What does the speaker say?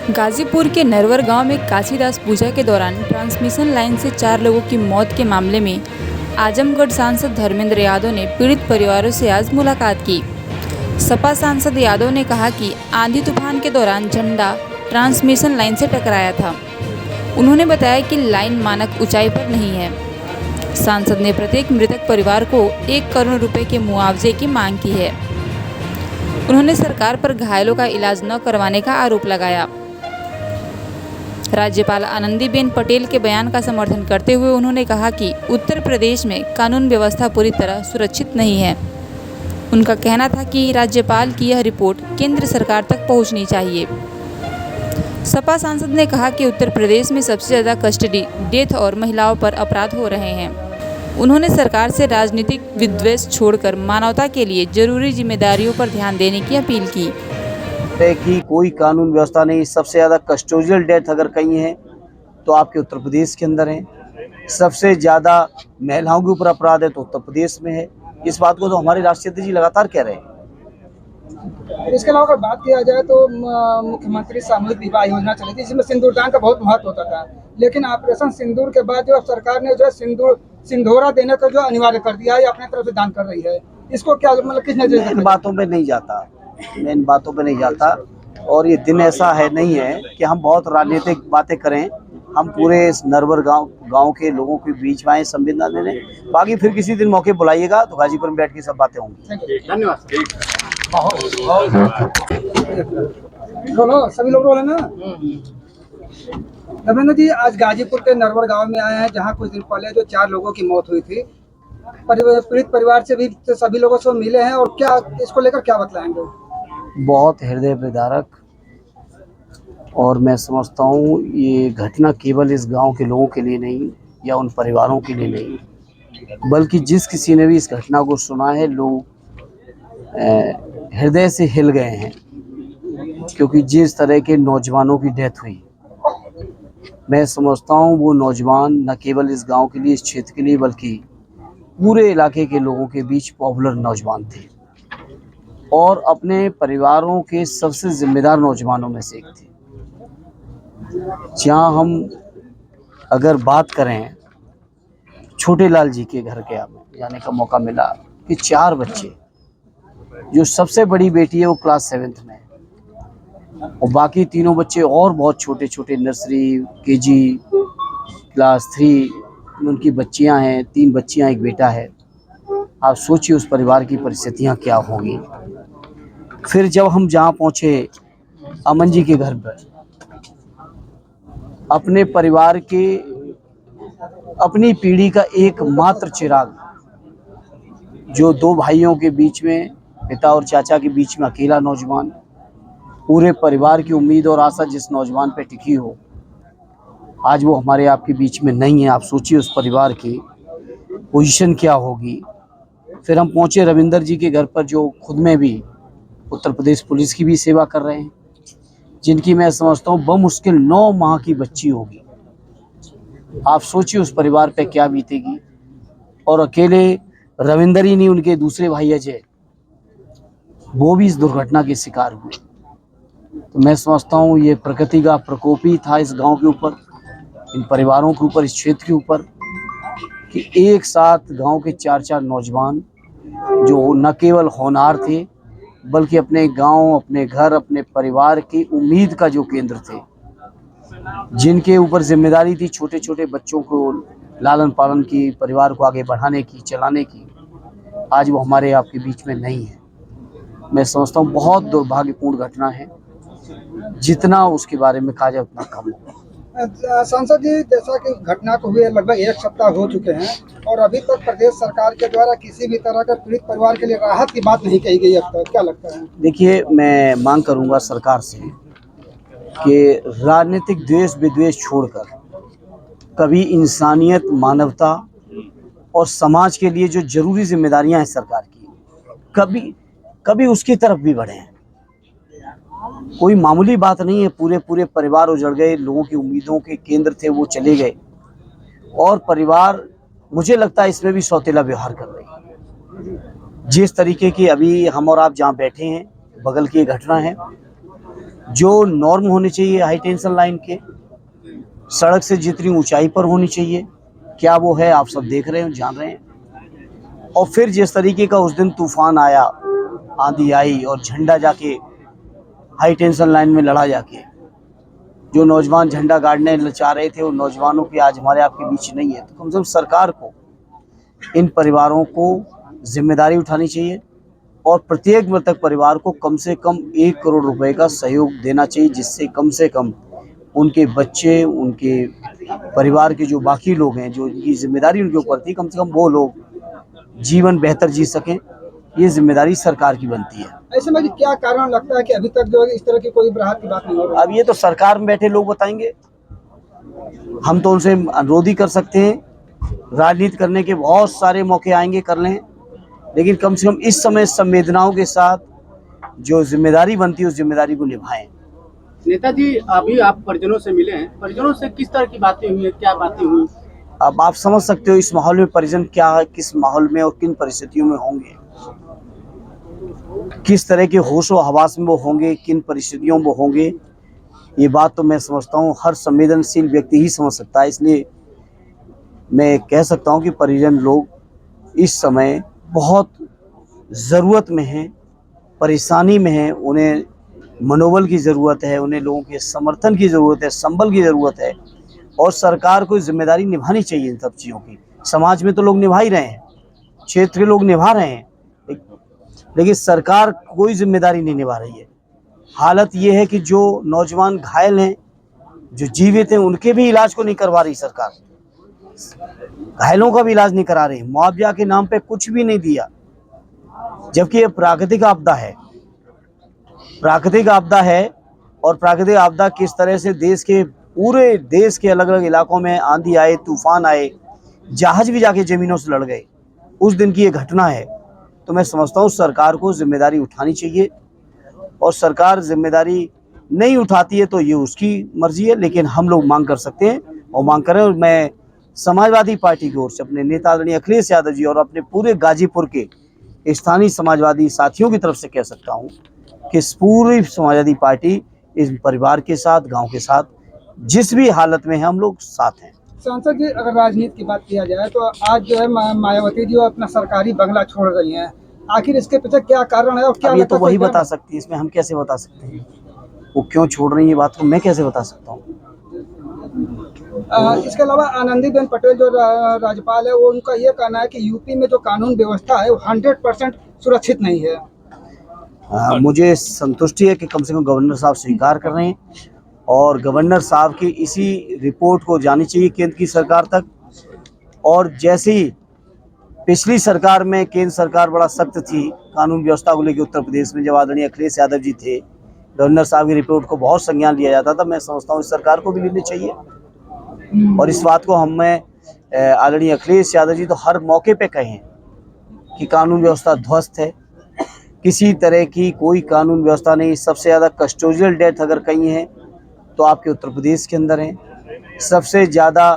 गाजीपुर के नरवर गांव में काशीदास पूजा के दौरान ट्रांसमिशन लाइन से 4 लोगों की मौत के मामले में आजमगढ़ सांसद धर्मेंद्र यादव ने पीड़ित परिवारों से आज मुलाकात की। सपा सांसद यादव ने कहा कि आंधी तूफान के दौरान झंडा ट्रांसमिशन लाइन से टकराया था। उन्होंने बताया कि लाइन मानक ऊंचाई पर नहीं है। सांसद ने प्रत्येक मृतक परिवार को 1 करोड़ रुपए के मुआवजे की मांग की है। उन्होंने सरकार पर घायलों का इलाज न करवाने का आरोप लगाया। राज्यपाल आनंदीबेन पटेल के बयान का समर्थन करते हुए उन्होंने कहा कि उत्तर प्रदेश में कानून व्यवस्था पूरी तरह सुरक्षित नहीं है। उनका कहना था कि राज्यपाल की यह रिपोर्ट केंद्र सरकार तक पहुंचनी चाहिए। सपा सांसद ने कहा कि उत्तर प्रदेश में सबसे ज़्यादा कस्टडी, डेथ और महिलाओं पर अपराध हो रहे हैं। उन्होंने सरकार से राजनीतिक विद्वेष छोड़कर मानवता के लिए जरूरी जिम्मेदारियों पर ध्यान देने की अपील की। कि कोई कानून व्यवस्था नहीं। सबसे ज़्यादा कस्टोडियल डेथ अगर कहीं है तो आपके उत्तर प्रदेश के अंदर है। सबसे ज़्यादा महिलाओं के ऊपर अपराध है तो उत्तर प्रदेश में है। इस बात को तो हमारे राष्ट्रीय अध्यक्ष जी लगातार कह रहे हैं। इसके अलावा अगर बात किया जाए तो मुख्यमंत्री सामूहिक विवाह योजना चली थी, जिसमें सिंदूरदान का बहुत महत्व होता था, लेकिन ऑपरेशन सिंदूर के बाद जो सरकार ने जो सिंदूरा देने को जो अनिवार्य कर दिया है, अपने तरफ से दान कर रही है। इसको क्या मतलब किस नजर से? इन बातों पे नहीं जाता, मैं इन बातों पे नहीं जाता। और ये दिन ऐसा है नहीं है कि हम बहुत राजनीतिक बातें करें। हम पूरे इस नरवर गांव के लोगों के बीच में आए संवेदना देने। बाकी फिर किसी दिन मौके बुलाइएगा तो गाजीपुर में बैठ के सब बातें होंगी। धन्यवाद। बोलो, सभी लोग बोले ना। धर्मेंद्र जी, आज गाजीपुर के नरवर गांव में आए हैं, जहां कुछ दिन पहले जो 4 लोगों की मौत हुई थी। पीड़ित परिवार से भी सभी लोगों से मिले हैं और क्या इसको लेकर क्या बतलाएंगे? बहुत हृदय विदारक, और मैं समझता हूँ ये घटना केवल इस गांव के लोगों के लिए नहीं या उन परिवारों के लिए नहीं, बल्कि जिस किसी ने भी इस घटना को सुना है, लोग हृदय से हिल गए हैं। क्योंकि जिस तरह के नौजवानों की डेथ हुई, मैं समझता हूँ वो नौजवान न केवल इस गांव के लिए, इस क्षेत्र के लिए, बल्कि पूरे इलाके के लोगों के बीच पॉपुलर नौजवान थे और अपने परिवारों के सबसे जिम्मेदार नौजवानों में से एक थे। जहाँ हम अगर बात करें, छोटे लाल जी के घर के जाने का मौका मिला कि 4 बच्चे, जो सबसे बड़ी बेटी है वो क्लास 7th में है और बाकी तीनों बच्चे और बहुत छोटे छोटे, नर्सरी, केजी, क्लास 3 उनकी बच्चियां हैं। 3 बच्चियां, 1 बेटा है। आप सोचिए उस परिवार की परिस्थितियां क्या होंगी। फिर जब हम जहाँ पहुँचे अमन जी के घर पर, अपने परिवार के, अपनी पीढ़ी का एकमात्र चिराग, जो 2 भाइयों के बीच में, पिता और चाचा के बीच में अकेला नौजवान, पूरे परिवार की उम्मीद और आशा जिस नौजवान पे टिकी हो, आज वो हमारे आपके बीच में नहीं है। आप सोचिए उस परिवार की पोजीशन क्या होगी। फिर हम पहुंचे रविंदर जी के घर पर, जो खुद में भी उत्तर प्रदेश पुलिस की भी सेवा कर रहे हैं, जिनकी मैं समझता हूँ बमुश्किल 9 माह की बच्ची होगी। आप सोचिए उस परिवार पे क्या बीतेगी। और अकेले रविंदर ही नहीं, उनके दूसरे भाई अजय, वो भी इस दुर्घटना के शिकार हुए। तो मैं समझता हूँ ये प्रकृति का प्रकोप ही था इस गांव के ऊपर, इन परिवारों के ऊपर, इस क्षेत्र के ऊपर, कि एक साथ गांव के 4 नौजवान जो न केवल होनहार थे, बल्कि अपने गांव, अपने घर, अपने परिवार की उम्मीद का जो केंद्र थे, जिनके ऊपर जिम्मेदारी थी छोटे छोटे बच्चों को लालन पालन की, परिवार को आगे बढ़ाने की, चलाने की, आज वो हमारे आपके बीच में नहीं है। मैं समझता हूँ बहुत दुर्भाग्यपूर्ण घटना है। जितना उसके बारे में कहा जाए उतना कम होगा। सांसद जी, जैसा कि घटना को हुए लगभग 1 सप्ताह हो चुके हैं और अभी तक प्रदेश सरकार के द्वारा किसी भी तरह का पीड़ित परिवार के लिए राहत की बात नहीं कही गई अब तक, क्या लगता है? देखिए, मैं मांग करूंगा सरकार से कि राजनीतिक द्वेष विद्वेष छोड़कर कभी इंसानियत, मानवता और समाज के लिए जो जरूरी जिम्मेदारियां हैं सरकार की, कभी उसकी तरफ भी बढ़ें। कोई मामूली बात नहीं है। पूरे परिवार उजड़ गए, लोगों की उम्मीदों के केंद्र थे वो चले गए, और परिवार, मुझे लगता है इसमें भी सौतेला व्यवहार कर रही है। जिस तरीके की अभी हम और आप जहाँ बैठे हैं, बगल की घटना है, जो नॉर्म होने चाहिए हाई टेंशन लाइन के, सड़क से जितनी ऊंचाई पर होनी चाहिए, क्या वो है आप सब देख रहे हैं, जान रहे हैं। और फिर जिस तरीके का उस दिन तूफान आया, आंधी आई और झंडा जाके हाई टेंशन लाइन में लड़ा जाके, जो नौजवान झंडा गाड़ने चाह रहे थे, उन नौजवानों की आज हमारे आपके बीच नहीं है। तो कम से कम सरकार को इन परिवारों को जिम्मेदारी उठानी चाहिए और प्रत्येक मृतक परिवार को कम से कम 1 करोड़ रुपए का सहयोग देना चाहिए, जिससे कम से कम उनके बच्चे, उनके परिवार के जो बाकी लोग हैं, जो उनकी जिम्मेदारी उनके ऊपर थी, कम से कम वो लोग जीवन बेहतर जी सकें। ये जिम्मेदारी सरकार की बनती है। ऐसे में क्या कारण लगता है कि अभी तक जो है इस तरह की कोई राहत की बात नहीं हो रही? अब ये तो सरकार में बैठे लोग बताएंगे, हम तो उनसे अनुरोध ही कर सकते हैं। राजनीति करने के बहुत सारे मौके आएंगे, कर लें, लेकिन कम से कम इस समय संवेदनाओं के साथ जो जिम्मेदारी बनती है उस जिम्मेदारी को निभाएं। नेताजी, अभी आप परिजनों से मिले हैं, परिजनों से किस तरह की बातें हुई हैं, क्या बातें हुई? अब आप समझ सकते हो इस माहौल में परिजन क्या, किस माहौल में और किन परिस्थितियों में होंगे, किस तरह के होशो हवास में वो होंगे, किन परिस्थितियों में वो होंगे। ये बात तो मैं समझता हूँ हर संवेदनशील व्यक्ति ही समझ सकता है। इसलिए मैं कह सकता हूँ कि परिजन लोग इस समय बहुत ज़रूरत में हैं, परेशानी में हैं। उन्हें मनोबल की ज़रूरत है, उन्हें लोगों के समर्थन की ज़रूरत है, संबल की ज़रूरत है। और सरकार को जिम्मेदारी निभानी चाहिए इन सब चीज़ों की। समाज में तो लोग निभा ही रहे हैं, क्षेत्र के लोग निभा रहे हैं, लेकिन सरकार कोई जिम्मेदारी नहीं निभा रही है। हालत ये है कि जो नौजवान घायल हैं, जो जीवित हैं, उनके भी इलाज को नहीं करवा रही सरकार। घायलों का भी इलाज नहीं करा रही, मुआवजा के नाम पे कुछ भी नहीं दिया, जबकि ये प्राकृतिक आपदा है। प्राकृतिक आपदा है और प्राकृतिक आपदा किस तरह से देश के, पूरे देश के अलग अलग इलाकों में आंधी आए, तूफान आए, जहाज भी जाके ज़मीनों से लड़ गए, उस दिन की ये घटना है। तो मैं समझता हूँ सरकार को जिम्मेदारी उठानी चाहिए, और सरकार जिम्मेदारी नहीं उठाती है तो ये उसकी मर्जी है, लेकिन हम लोग मांग कर सकते हैं और मांग करें। और मैं समाजवादी पार्टी की ओर से अपने नेता आदरणीय अखिलेश यादव जी और अपने पूरे गाजीपुर के स्थानीय समाजवादी साथियों की तरफ से कह सकता हूँ कि इस पूरी समाजवादी पार्टी इस परिवार के साथ, गांव के साथ, जिस भी हालत में है हम लोग साथ हैं। सांसद जी, अगर राजनीति की बात किया जाए तो आज जो है मायावती जी अपना सरकारी बंगला छोड़ रही हैं, आखिर इसके पीछे क्या कारण है और क्या? अब ये तो वही बता सकती है, इसमें हम कैसे बता सकते हैं वो क्यों छोड़ रही है, बात को मैं कैसे बता सकता हूँ। इसके अलावा आनंदीबेन पटेल जो राज्यपाल है, वो उनका ये कहना है कि यूपी में जो कानून व्यवस्था है वो 100% सुरक्षित नहीं है। मुझे संतुष्टि है कि कम से कम गवर्नर साहब स्वीकार कर रहे हैं, और गवर्नर साहब की इसी रिपोर्ट को जानी चाहिए केंद्र की सरकार तक। और जैसे ही पिछली सरकार में केंद्र सरकार बड़ा सख्त थी कानून व्यवस्था को लेकर उत्तर प्रदेश में, जब आदरणीय अखिलेश यादव जी थे, गवर्नर साहब की रिपोर्ट को बहुत संज्ञान लिया जाता था। मैं समझता हूँ इस सरकार को भी लेनी चाहिए, और इस बात को हमें आदरणीय अखिलेश यादव जी तो हर मौके पे कहे हैं कि कानून व्यवस्था ध्वस्त है, किसी तरह की कोई कानून व्यवस्था नहीं। सबसे ज़्यादा कस्टोडियल डेथ अगर कहीं है तो आपके उत्तर प्रदेश के अंदर है, सबसे ज़्यादा